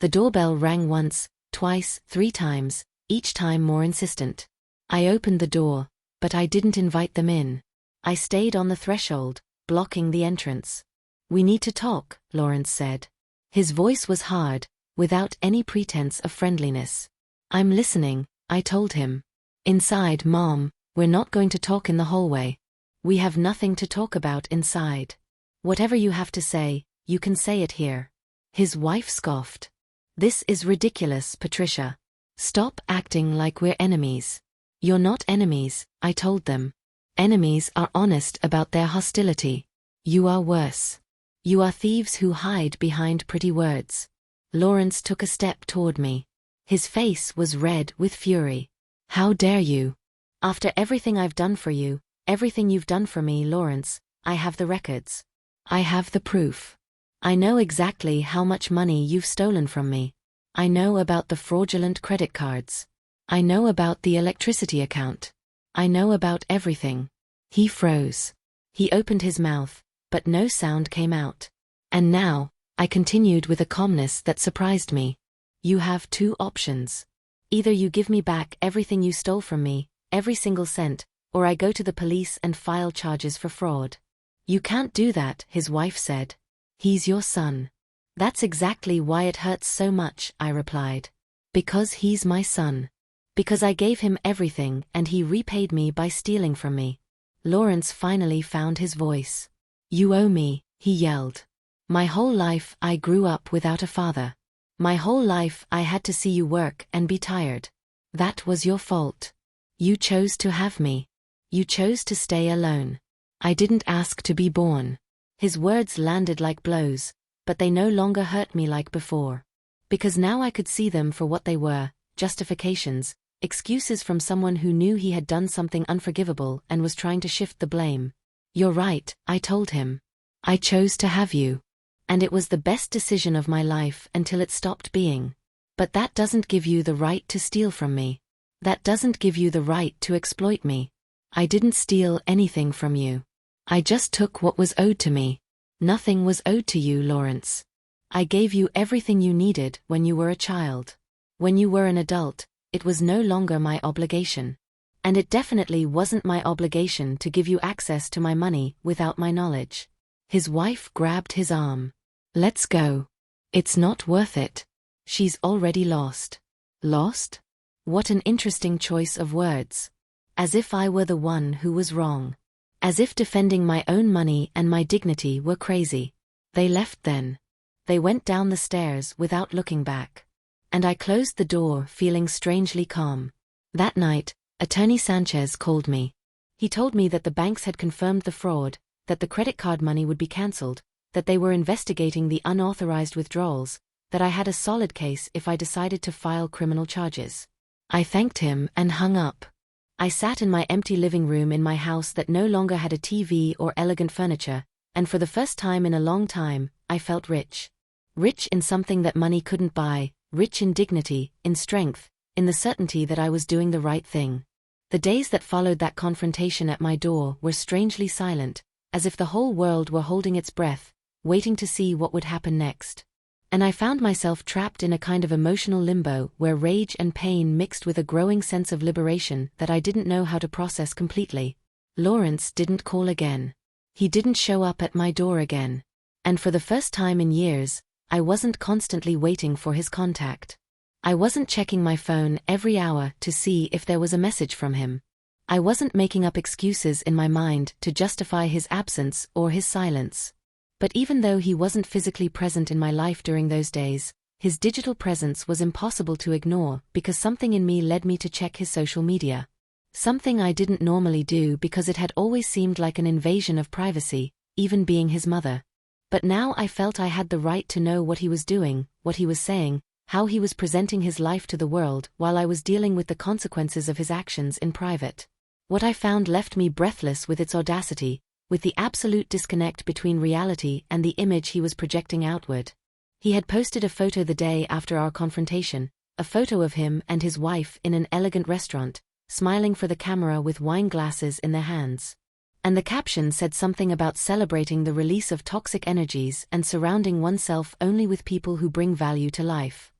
The doorbell rang once, twice, 3 times, each time more insistent. I opened the door, but I didn't invite them in. I stayed on the threshold, blocking the entrance. "We need to talk," Lawrence said. His voice was hard, without any pretense of friendliness. "I'm listening," I told him. "Inside, Mom, we're not going to talk in the hallway. We have nothing to talk about inside. Whatever you have to say, you can say it here." His wife scoffed. "This is ridiculous, Patricia. Stop acting like we're enemies." "You're not enemies," I told them. "Enemies are honest about their hostility. You are worse. You are thieves who hide behind pretty words." Lawrence took a step toward me. His face was red with fury. "How dare you? After everything I've done for you, everything you've done for me, Lawrence, I have the records. I have the proof. I know exactly how much money you've stolen from me. I know about the fraudulent credit cards. I know about the electricity account. I know about everything." He froze. He opened his mouth, but no sound came out. "And now," I continued with a calmness that surprised me, "you have 2 options. Either you give me back everything you stole from me, every single cent, or I go to the police and file charges for fraud." "You can't do that," his wife said. "He's your son." "That's exactly why it hurts so much," I replied. "Because he's my son. Because I gave him everything and he repaid me by stealing from me." Lawrence finally found his voice. "You owe me," he yelled. "My whole life I grew up without a father. My whole life I had to see you work and be tired. That was your fault. You chose to have me. You chose to stay alone. I didn't ask to be born." His words landed like blows, but they no longer hurt me like before. Because now I could see them for what they were, justifications, excuses from someone who knew he had done something unforgivable and was trying to shift the blame. "You're right," I told him. "I chose to have you. And it was the best decision of my life until it stopped being. But that doesn't give you the right to steal from me. That doesn't give you the right to exploit me. I didn't steal anything from you. I just took what was owed to me." "Nothing was owed to you, Lawrence. I gave you everything you needed when you were a child. When you were an adult, it was no longer my obligation. And it definitely wasn't my obligation to give you access to my money without my knowledge." His wife grabbed his arm. "Let's go. It's not worth it. She's already lost." "Lost?" What an interesting choice of words. As if I were the one who was wrong. As if defending my own money and my dignity were crazy. They left then. They went down the stairs without looking back. And I closed the door feeling strangely calm. That night, Attorney Sanchez called me. He told me that the banks had confirmed the fraud, that the credit card money would be cancelled, that they were investigating the unauthorized withdrawals, that I had a solid case if I decided to file criminal charges. I thanked him and hung up. I sat in my empty living room in my house that no longer had a TV or elegant furniture, and for the first time in a long time, I felt rich. Rich in something that money couldn't buy, rich in dignity, in strength, in the certainty that I was doing the right thing. The days that followed that confrontation at my door were strangely silent, as if the whole world were holding its breath, waiting to see what would happen next. And I found myself trapped in a kind of emotional limbo where rage and pain mixed with a growing sense of liberation that I didn't know how to process completely. Lawrence didn't call again. He didn't show up at my door again. And for the first time in years, I wasn't constantly waiting for his contact. I wasn't checking my phone every hour to see if there was a message from him. I wasn't making up excuses in my mind to justify his absence or his silence. But even though he wasn't physically present in my life during those days, his digital presence was impossible to ignore because something in me led me to check his social media. Something I didn't normally do because it had always seemed like an invasion of privacy, even being his mother. But now I felt I had the right to know what he was doing, what he was saying, how he was presenting his life to the world while I was dealing with the consequences of his actions in private. What I found left me breathless with its audacity, with the absolute disconnect between reality and the image he was projecting outward. He had posted a photo the day after our confrontation, a photo of him and his wife in an elegant restaurant, smiling for the camera with wine glasses in their hands. And the caption said something about celebrating the release of toxic energies and surrounding oneself only with people who bring value to life.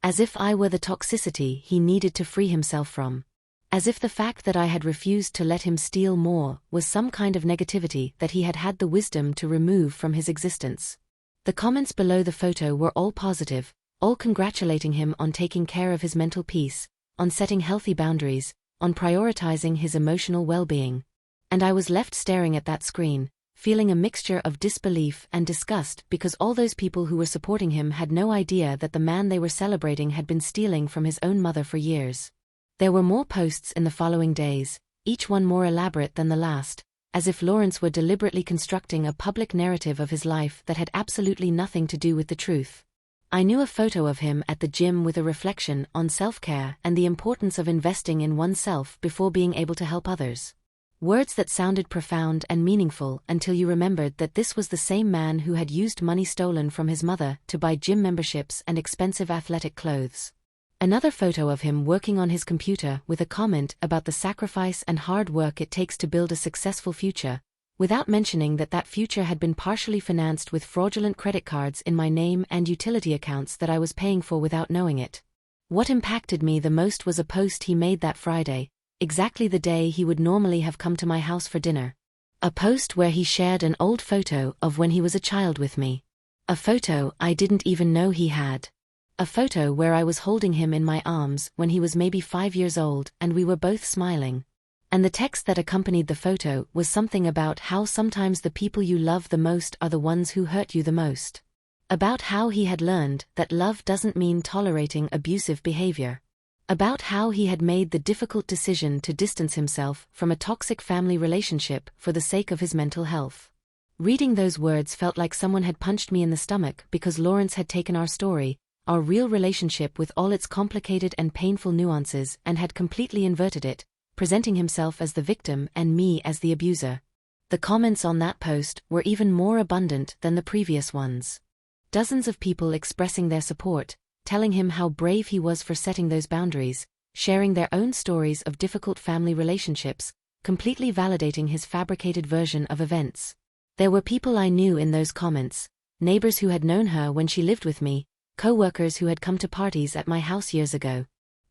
As if I were the toxicity he needed to free himself from. As if the fact that I had refused to let him steal more was some kind of negativity that he had had the wisdom to remove from his existence. The comments below the photo were all positive, all congratulating him on taking care of his mental peace, on setting healthy boundaries, on prioritizing his emotional well-being. And I was left staring at that screen, feeling a mixture of disbelief and disgust because all those people who were supporting him had no idea that the man they were celebrating had been stealing from his own mother for years. There were more posts in the following days, each one more elaborate than the last, as if Lawrence were deliberately constructing a public narrative of his life that had absolutely nothing to do with the truth. I knew a photo of him at the gym with a reflection on self-care and the importance of investing in oneself before being able to help others. Words that sounded profound and meaningful until you remembered that this was the same man who had used money stolen from his mother to buy gym memberships and expensive athletic clothes. Another photo of him working on his computer with a comment about the sacrifice and hard work it takes to build a successful future, without mentioning that that future had been partially financed with fraudulent credit cards in my name and utility accounts that I was paying for without knowing it. What impacted me the most was a post he made that Friday, exactly the day he would normally have come to my house for dinner. A post where he shared an old photo of when he was a child with me. A photo I didn't even know he had. A photo where I was holding him in my arms when he was maybe 5 years old and we were both smiling. And the text that accompanied the photo was something about how sometimes the people you love the most are the ones who hurt you the most. About how he had learned that love doesn't mean tolerating abusive behavior. About how he had made the difficult decision to distance himself from a toxic family relationship for the sake of his mental health. Reading those words felt like someone had punched me in the stomach because Lawrence had taken our story, our real relationship with all its complicated and painful nuances, and had completely inverted it, presenting himself as the victim and me as the abuser. The comments on that post were even more abundant than the previous ones. Dozens of people expressing their support, telling him how brave he was for setting those boundaries, sharing their own stories of difficult family relationships, completely validating his fabricated version of events. There were people I knew in those comments, neighbors who had known her when she lived with me, co-workers who had come to parties at my house years ago.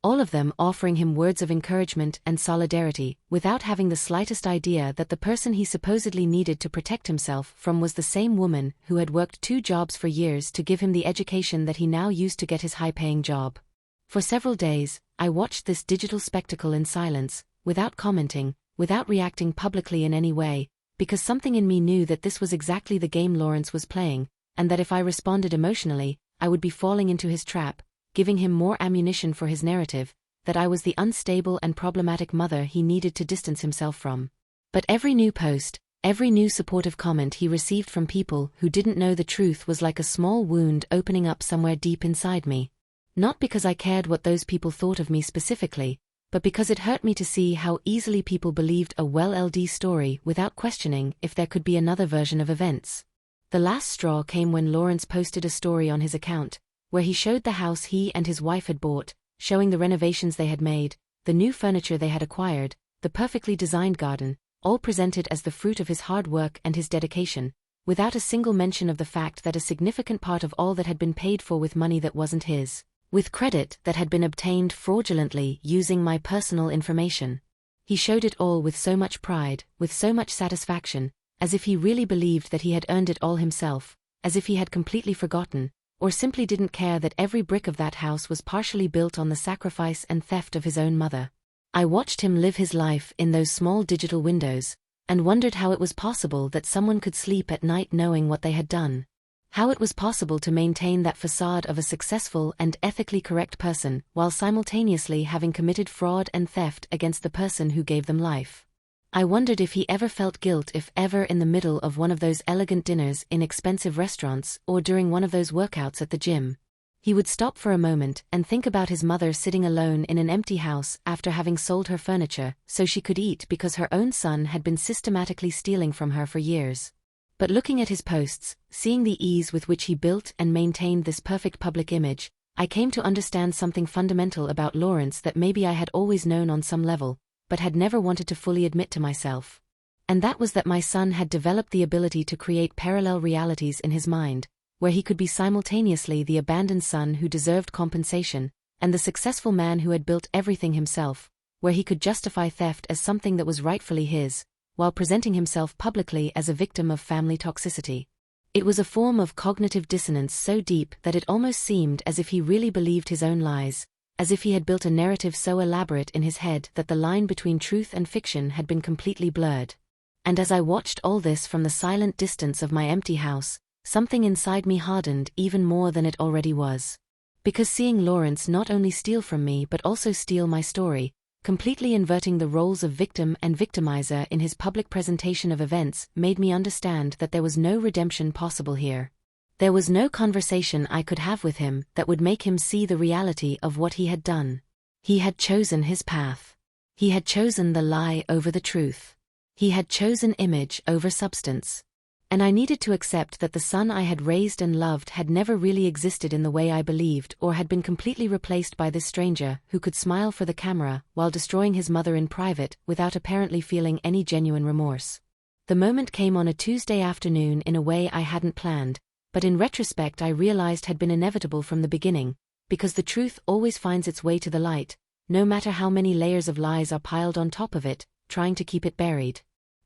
All of them offering him words of encouragement and solidarity, without having the slightest idea that the person he supposedly needed to protect himself from was the same woman who had worked 2 jobs for years to give him the education that he now used to get his high-paying job. For several days, I watched this digital spectacle in silence, without commenting, without reacting publicly in any way, because something in me knew that this was exactly the game Lawrence was playing, and that if I responded emotionally, I would be falling into his trap, giving him more ammunition for his narrative, that I was the unstable and problematic mother he needed to distance himself from. But every new post, every new supportive comment he received from people who didn't know the truth was like a small wound opening up somewhere deep inside me. Not because I cared what those people thought of me specifically, but because it hurt me to see how easily people believed a well-LD story without questioning if there could be another version of events. The last straw came when Lawrence posted a story on his account, where he showed the house he and his wife had bought, showing the renovations they had made, the new furniture they had acquired, the perfectly designed garden, all presented as the fruit of his hard work and his dedication, without a single mention of the fact that a significant part of all that had been paid for with money that wasn't his, with credit that had been obtained fraudulently using my personal information. He showed it all with so much pride, with so much satisfaction, as if he really believed that he had earned it all himself, as if he had completely forgotten, or simply didn't care that every brick of that house was partially built on the sacrifice and theft of his own mother. I watched him live his life in those small digital windows, and wondered how it was possible that someone could sleep at night knowing what they had done. How it was possible to maintain that facade of a successful and ethically correct person while simultaneously having committed fraud and theft against the person who gave them life. I wondered if he ever felt guilt, if ever in the middle of one of those elegant dinners in expensive restaurants or during one of those workouts at the gym, he would stop for a moment and think about his mother sitting alone in an empty house after having sold her furniture so she could eat because her own son had been systematically stealing from her for years. But looking at his posts, seeing the ease with which he built and maintained this perfect public image, I came to understand something fundamental about Lawrence that maybe I had always known on some level, but had never wanted to fully admit to myself. And that was that my son had developed the ability to create parallel realities in his mind, where he could be simultaneously the abandoned son who deserved compensation, and the successful man who had built everything himself, where he could justify theft as something that was rightfully his, while presenting himself publicly as a victim of family toxicity. It was a form of cognitive dissonance so deep that it almost seemed as if he really believed his own lies, as if he had built a narrative so elaborate in his head that the line between truth and fiction had been completely blurred. And as I watched all this from the silent distance of my empty house, something inside me hardened even more than it already was. Because seeing Lawrence not only steal from me but also steal my story, completely inverting the roles of victim and victimizer in his public presentation of events, made me understand that there was no redemption possible here. There was no conversation I could have with him that would make him see the reality of what he had done. He had chosen his path. He had chosen the lie over the truth. He had chosen image over substance. And I needed to accept that the son I had raised and loved had never really existed in the way I believed, or had been completely replaced by this stranger who could smile for the camera while destroying his mother in private without apparently feeling any genuine remorse. The moment came on a Tuesday afternoon in a way I hadn't planned, but in retrospect I realized had been inevitable from the beginning, because the truth always finds its way to the light, no matter how many layers of lies are piled on top of it, trying to keep it buried.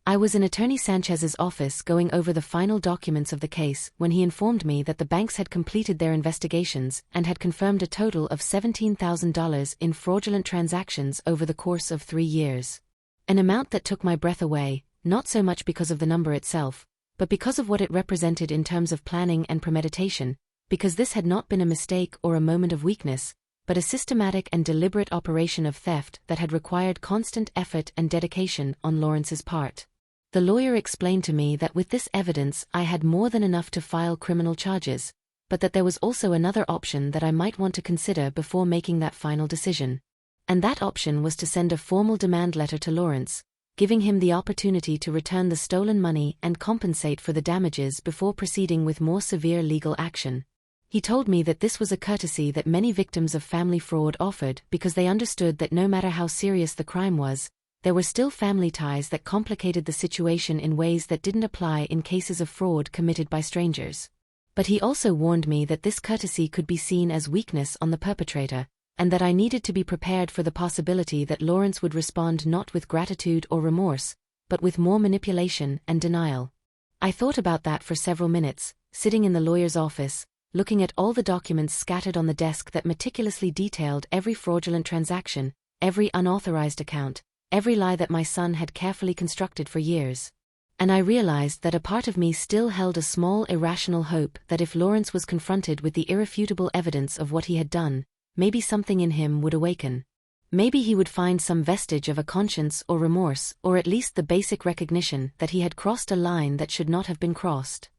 I was in Attorney Sanchez's office going over the final documents of the case when he informed me that the banks had completed their investigations and had confirmed a total of $17,000 in fraudulent transactions over the course of 3 years. An amount that took my breath away, not so much because of the number itself, but because of what it represented in terms of planning and premeditation, because this had not been a mistake or a moment of weakness, but a systematic and deliberate operation of theft that had required constant effort and dedication on Lawrence's part. The lawyer explained to me that with this evidence I had more than enough to file criminal charges, but that there was also another option that I might want to consider before making that final decision. And that option was to send a formal demand letter to Lawrence, giving him the opportunity to return the stolen money and compensate for the damages before proceeding with more severe legal action. He told me that this was a courtesy that many victims of family fraud offered because they understood that no matter how serious the crime was, there were still family ties that complicated the situation in ways that didn't apply in cases of fraud committed by strangers. But he also warned me that this courtesy could be seen as weakness on the perpetrator, and that I needed to be prepared for the possibility that Lawrence would respond not with gratitude or remorse, but with more manipulation and denial. I thought about that for several minutes, sitting in the lawyer's office, looking at all the documents scattered on the desk that meticulously detailed every fraudulent transaction, every unauthorized account, every lie that my son had carefully constructed for years. And I realized that a part of me still held a small irrational hope that if Lawrence was confronted with the irrefutable evidence of what he had done, maybe something in him would awaken. Maybe he would find some vestige of a conscience or remorse, or at least the basic recognition that he had crossed a line that should not have been crossed.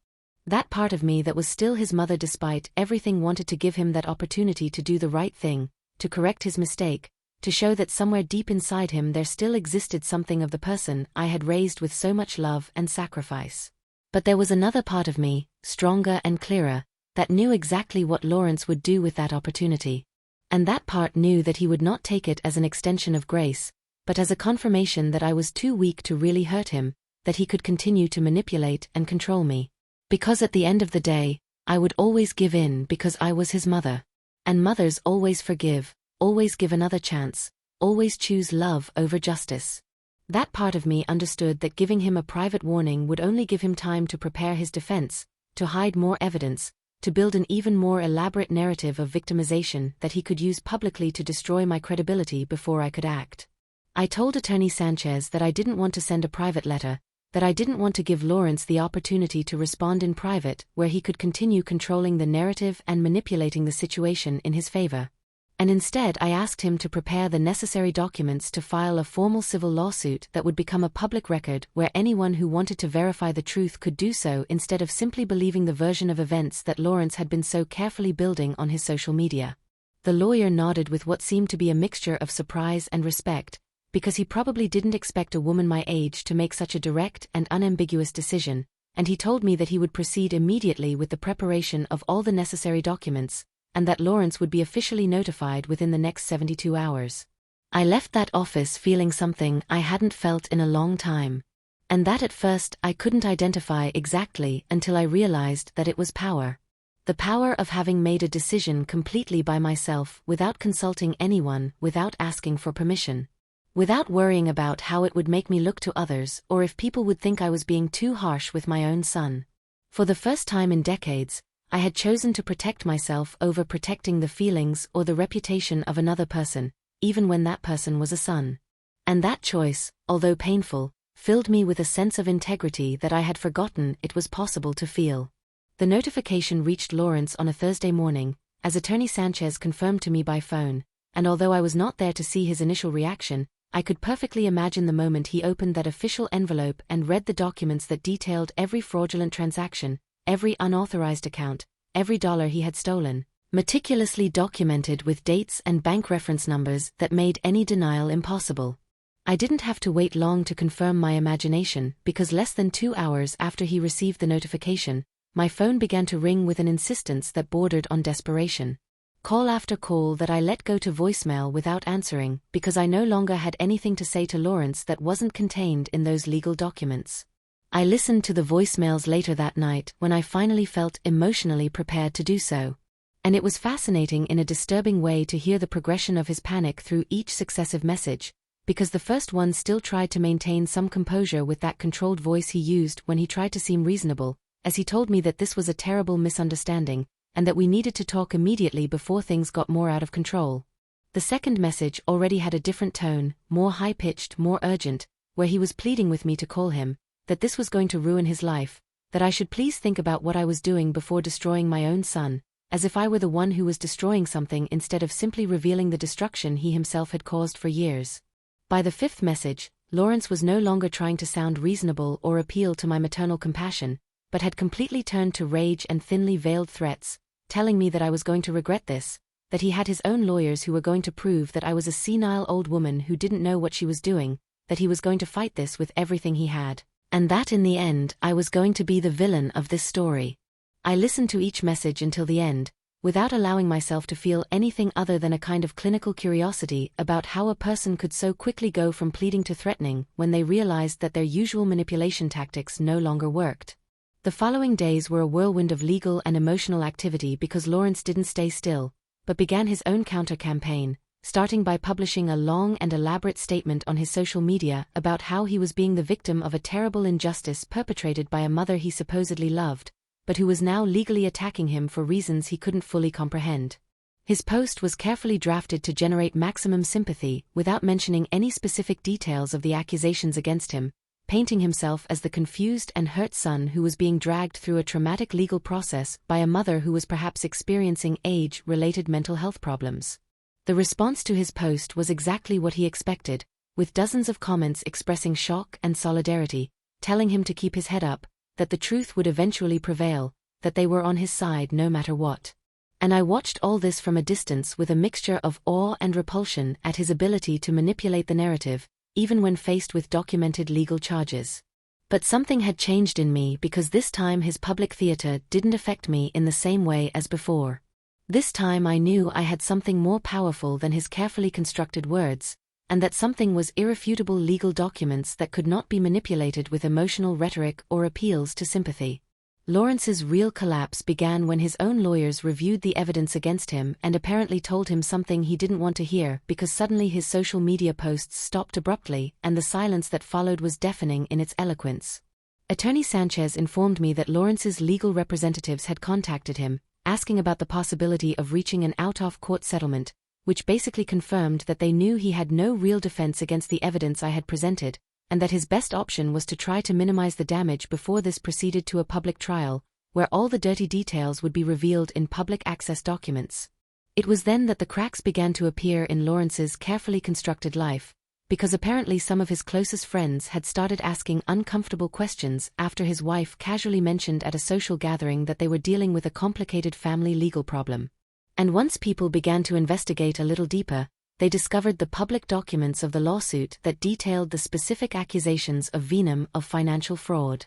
That part of me that was still his mother despite everything wanted to give him that opportunity to do the right thing, to correct his mistake, to show that somewhere deep inside him there still existed something of the person I had raised with so much love and sacrifice. But there was another part of me, stronger and clearer, that knew exactly what Lawrence would do with that opportunity. And that part knew that he would not take it as an extension of grace, but as a confirmation that I was too weak to really hurt him, that he could continue to manipulate and control me. Because at the end of the day, I would always give in because I was his mother. And mothers always forgive, always give another chance, always choose love over justice. That part of me understood that giving him a private warning would only give him time to prepare his defense, to hide more evidence, to build an even more elaborate narrative of victimization that he could use publicly to destroy my credibility before I could act. I told Attorney Sanchez that I didn't want to send a private letter, that I didn't want to give Lawrence the opportunity to respond in private where he could continue controlling the narrative and manipulating the situation in his favor. And instead I asked him to prepare the necessary documents to file a formal civil lawsuit that would become a public record where anyone who wanted to verify the truth could do so instead of simply believing the version of events that Lawrence had been so carefully building on his social media. The lawyer nodded with what seemed to be a mixture of surprise and respect, because he probably didn't expect a woman my age to make such a direct and unambiguous decision, and he told me that he would proceed immediately with the preparation of all the necessary documents, and that Lawrence would be officially notified within the next 72 hours. I left that office feeling something I hadn't felt in a long time. And that at first I couldn't identify exactly until I realized that it was power. The power of having made a decision completely by myself, without consulting anyone, without asking for permission. Without worrying about how it would make me look to others, or if people would think I was being too harsh with my own son. For the first time in decades, I had chosen to protect myself over protecting the feelings or the reputation of another person, even when that person was a son. And that choice, although painful, filled me with a sense of integrity that I had forgotten it was possible to feel. The notification reached Lawrence on a Thursday morning, as Attorney Sanchez confirmed to me by phone, and although I was not there to see his initial reaction, I could perfectly imagine the moment he opened that official envelope and read the documents that detailed every fraudulent transaction, every unauthorized account, every dollar he had stolen, meticulously documented with dates and bank reference numbers that made any denial impossible. I didn't have to wait long to confirm my imagination, because less than 2 hours after he received the notification, my phone began to ring with an insistence that bordered on desperation. Call after call that I let go to voicemail without answering, because I no longer had anything to say to Lawrence that wasn't contained in those legal documents. I listened to the voicemails later that night when I finally felt emotionally prepared to do so. And it was fascinating in a disturbing way to hear the progression of his panic through each successive message, because the first one still tried to maintain some composure with that controlled voice he used when he tried to seem reasonable, as he told me that this was a terrible misunderstanding, and that we needed to talk immediately before things got more out of control. The second message already had a different tone, more high-pitched, more urgent, where he was pleading with me to call him, that this was going to ruin his life, that I should please think about what I was doing before destroying my own son, as if I were the one who was destroying something instead of simply revealing the destruction he himself had caused for years. By the fifth message, Lawrence was no longer trying to sound reasonable or appeal to my maternal compassion, but had completely turned to rage and thinly veiled threats, telling me that I was going to regret this, that he had his own lawyers who were going to prove that I was a senile old woman who didn't know what she was doing, that he was going to fight this with everything he had, and that in the end I was going to be the villain of this story. I listened to each message until the end, without allowing myself to feel anything other than a kind of clinical curiosity about how a person could so quickly go from pleading to threatening when they realized that their usual manipulation tactics no longer worked. The following days were a whirlwind of legal and emotional activity because Lawrence didn't stay still, but began his own counter-campaign, starting by publishing a long and elaborate statement on his social media about how he was being the victim of a terrible injustice perpetrated by a mother he supposedly loved, but who was now legally attacking him for reasons he couldn't fully comprehend. His post was carefully drafted to generate maximum sympathy without mentioning any specific details of the accusations against him, painting himself as the confused and hurt son who was being dragged through a traumatic legal process by a mother who was perhaps experiencing age-related mental health problems. The response to his post was exactly what he expected, with dozens of comments expressing shock and solidarity, telling him to keep his head up, that the truth would eventually prevail, that they were on his side no matter what. And I watched all this from a distance with a mixture of awe and repulsion at his ability to manipulate the narrative, even when faced with documented legal charges. But something had changed in me because this time his public theater didn't affect me in the same way as before. This time I knew I had something more powerful than his carefully constructed words, and that something was irrefutable legal documents that could not be manipulated with emotional rhetoric or appeals to sympathy. Lawrence's real collapse began when his own lawyers reviewed the evidence against him and apparently told him something he didn't want to hear because suddenly his social media posts stopped abruptly and the silence that followed was deafening in its eloquence. Attorney Sanchez informed me that Lawrence's legal representatives had contacted him, asking about the possibility of reaching an out-of-court settlement, which basically confirmed that they knew he had no real defense against the evidence I had presented, and that his best option was to try to minimize the damage before this proceeded to a public trial, where all the dirty details would be revealed in public access documents. It was then that the cracks began to appear in Lawrence's carefully constructed life, because apparently some of his closest friends had started asking uncomfortable questions after his wife casually mentioned at a social gathering that they were dealing with a complicated family legal problem. And once people began to investigate a little deeper, they discovered the public documents of the lawsuit that detailed the specific accusations of Venom of financial fraud.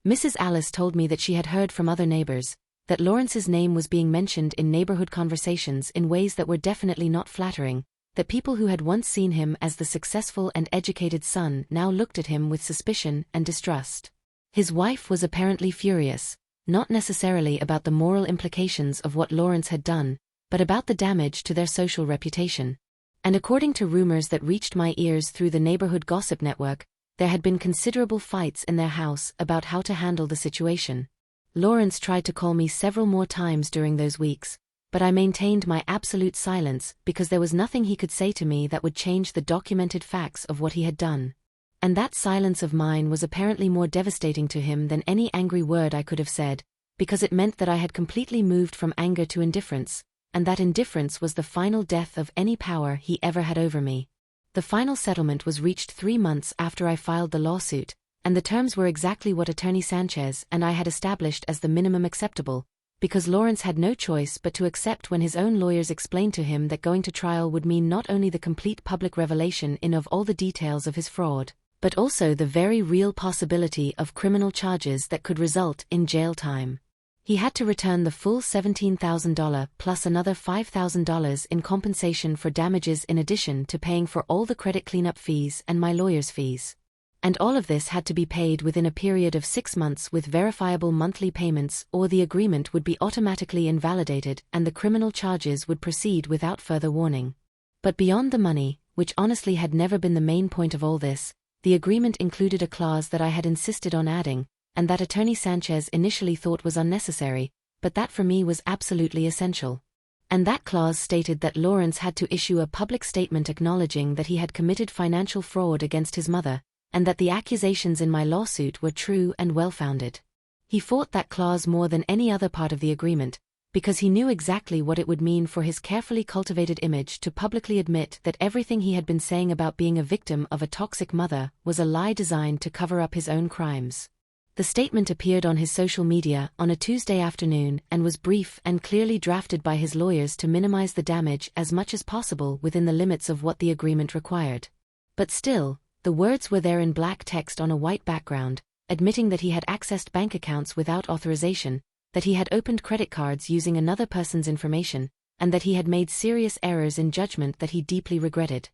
Mrs. Alice told me that she had heard from other neighbors that Lawrence's name was being mentioned in neighborhood conversations in ways that were definitely not flattering, that people who had once seen him as the successful and educated son now looked at him with suspicion and distrust. His wife was apparently furious, not necessarily about the moral implications of what Lawrence had done, but about the damage to their social reputation. And according to rumors that reached my ears through the neighborhood gossip network, there had been considerable fights in their house about how to handle the situation. Lawrence tried to call me several more times during those weeks, but I maintained my absolute silence because there was nothing he could say to me that would change the documented facts of what he had done. And that silence of mine was apparently more devastating to him than any angry word I could have said, because it meant that I had completely moved from anger to indifference, and that indifference was the final death of any power he ever had over me. The final settlement was reached 3 months after I filed the lawsuit, and the terms were exactly what Attorney Sanchez and I had established as the minimum acceptable, because Lawrence had no choice but to accept when his own lawyers explained to him that going to trial would mean not only the complete public revelation of all the details of his fraud, but also the very real possibility of criminal charges that could result in jail time. He had to return the full $17,000 plus another $5,000 in compensation for damages in addition to paying for all the credit cleanup fees and my lawyer's fees. And all of this had to be paid within a period of 6 months with verifiable monthly payments, or the agreement would be automatically invalidated and the criminal charges would proceed without further warning. But beyond the money, which honestly had never been the main point of all this, the agreement included a clause that I had insisted on adding, and that Attorney Sanchez initially thought was unnecessary, but that for me was absolutely essential. And that clause stated that Lawrence had to issue a public statement acknowledging that he had committed financial fraud against his mother, and that the accusations in my lawsuit were true and well-founded. He fought that clause more than any other part of the agreement, because he knew exactly what it would mean for his carefully cultivated image to publicly admit that everything he had been saying about being a victim of a toxic mother was a lie designed to cover up his own crimes. The statement appeared on his social media on a Tuesday afternoon and was brief and clearly drafted by his lawyers to minimize the damage as much as possible within the limits of what the agreement required. But still, the words were there in black text on a white background, admitting that he had accessed bank accounts without authorization, that he had opened credit cards using another person's information, and that he had made serious errors in judgment that he deeply regretted.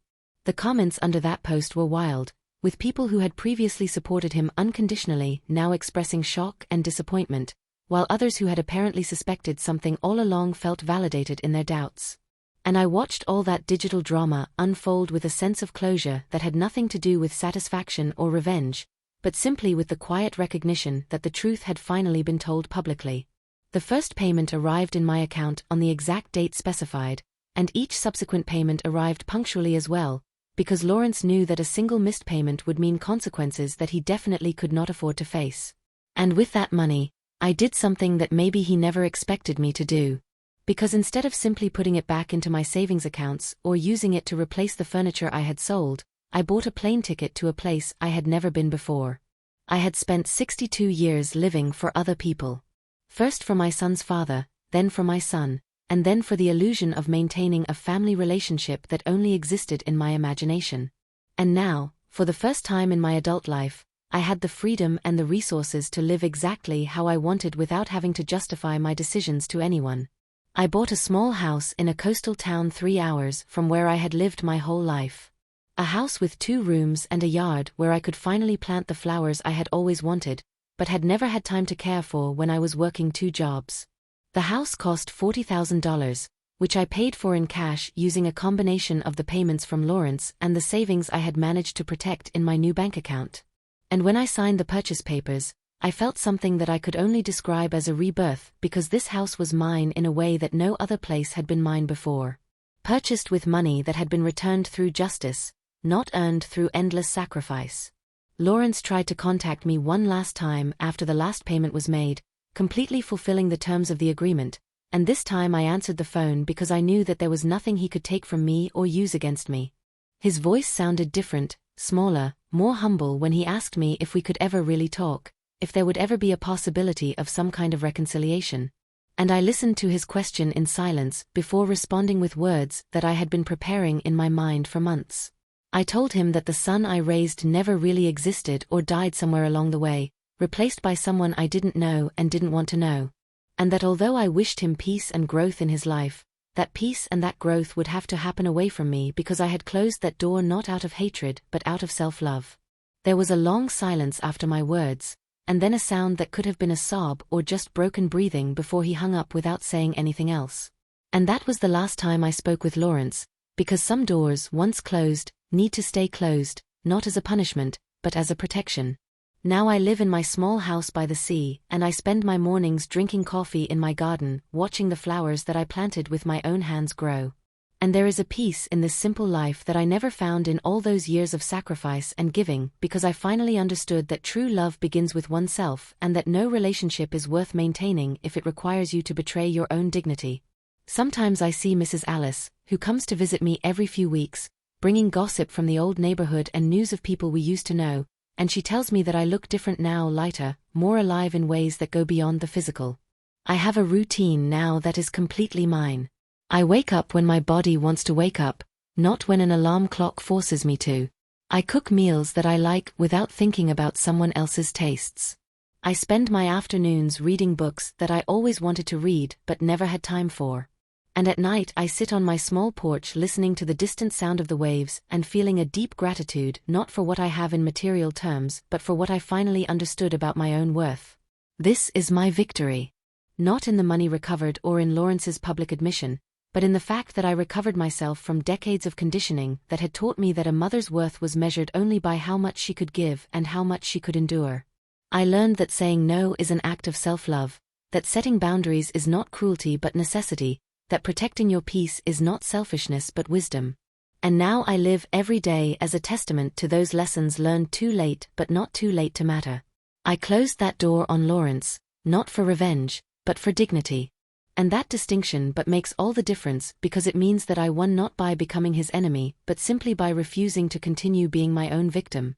The comments under that post were wild, with people who had previously supported him unconditionally now expressing shock and disappointment, while others who had apparently suspected something all along felt validated in their doubts. And I watched all that digital drama unfold with a sense of closure that had nothing to do with satisfaction or revenge, but simply with the quiet recognition that the truth had finally been told publicly. The first payment arrived in my account on the exact date specified, and each subsequent payment arrived punctually as well, because Lawrence knew that a single missed payment would mean consequences that he definitely could not afford to face. And with that money, I did something that maybe he never expected me to do. Because instead of simply putting it back into my savings accounts or using it to replace the furniture I had sold, I bought a plane ticket to a place I had never been before. I had spent 62 years living for other people. First for my son's father, then for my son, and then for the illusion of maintaining a family relationship that only existed in my imagination. And now, for the first time in my adult life, I had the freedom and the resources to live exactly how I wanted without having to justify my decisions to anyone. I bought a small house in a coastal town 3 hours from where I had lived my whole life. A house with 2 rooms and a yard where I could finally plant the flowers I had always wanted, but had never had time to care for when I was working 2 jobs. The house cost $40,000, which I paid for in cash using a combination of the payments from Lawrence and the savings I had managed to protect in my new bank account. And when I signed the purchase papers, I felt something that I could only describe as a rebirth, because this house was mine in a way that no other place had been mine before. Purchased with money that had been returned through justice, not earned through endless sacrifice. Lawrence tried to contact me one last time after the last payment was made, completely fulfilling the terms of the agreement, and this time I answered the phone because I knew that there was nothing he could take from me or use against me. His voice sounded different, smaller, more humble when he asked me if we could ever really talk, if there would ever be a possibility of some kind of reconciliation. And I listened to his question in silence before responding with words that I had been preparing in my mind for months. I told him that the son I raised never really existed or died somewhere along the way, replaced by someone I didn't know and didn't want to know. And that although I wished him peace and growth in his life, that peace and that growth would have to happen away from me because I had closed that door not out of hatred but out of self-love. There was a long silence after my words, and then a sound that could have been a sob or just broken breathing before he hung up without saying anything else. And that was the last time I spoke with Lawrence, because some doors, once closed, need to stay closed, not as a punishment, but as a protection. Now I live in my small house by the sea, and I spend my mornings drinking coffee in my garden, watching the flowers that I planted with my own hands grow. And there is a peace in this simple life that I never found in all those years of sacrifice and giving, because I finally understood that true love begins with oneself and that no relationship is worth maintaining if it requires you to betray your own dignity. Sometimes I see Mrs. Alice, who comes to visit me every few weeks, bringing gossip from the old neighborhood and news of people we used to know, and she tells me that I look different now, lighter, more alive in ways that go beyond the physical. I have a routine now that is completely mine. I wake up when my body wants to wake up, not when an alarm clock forces me to. I cook meals that I like without thinking about someone else's tastes. I spend my afternoons reading books that I always wanted to read but never had time for. And at night I sit on my small porch listening to the distant sound of the waves and feeling a deep gratitude not for what I have in material terms but for what I finally understood about my own worth. This is my victory. Not in the money recovered or in Lawrence's public admission, but in the fact that I recovered myself from decades of conditioning that had taught me that a mother's worth was measured only by how much she could give and how much she could endure. I learned that saying no is an act of self-love, that setting boundaries is not cruelty but necessity, that protecting your peace is not selfishness but wisdom. And now I live every day as a testament to those lessons learned too late but not too late to matter. I closed that door on Lawrence, not for revenge, but for dignity. And that distinction but makes all the difference because it means that I won not by becoming his enemy but simply by refusing to continue being my own victim.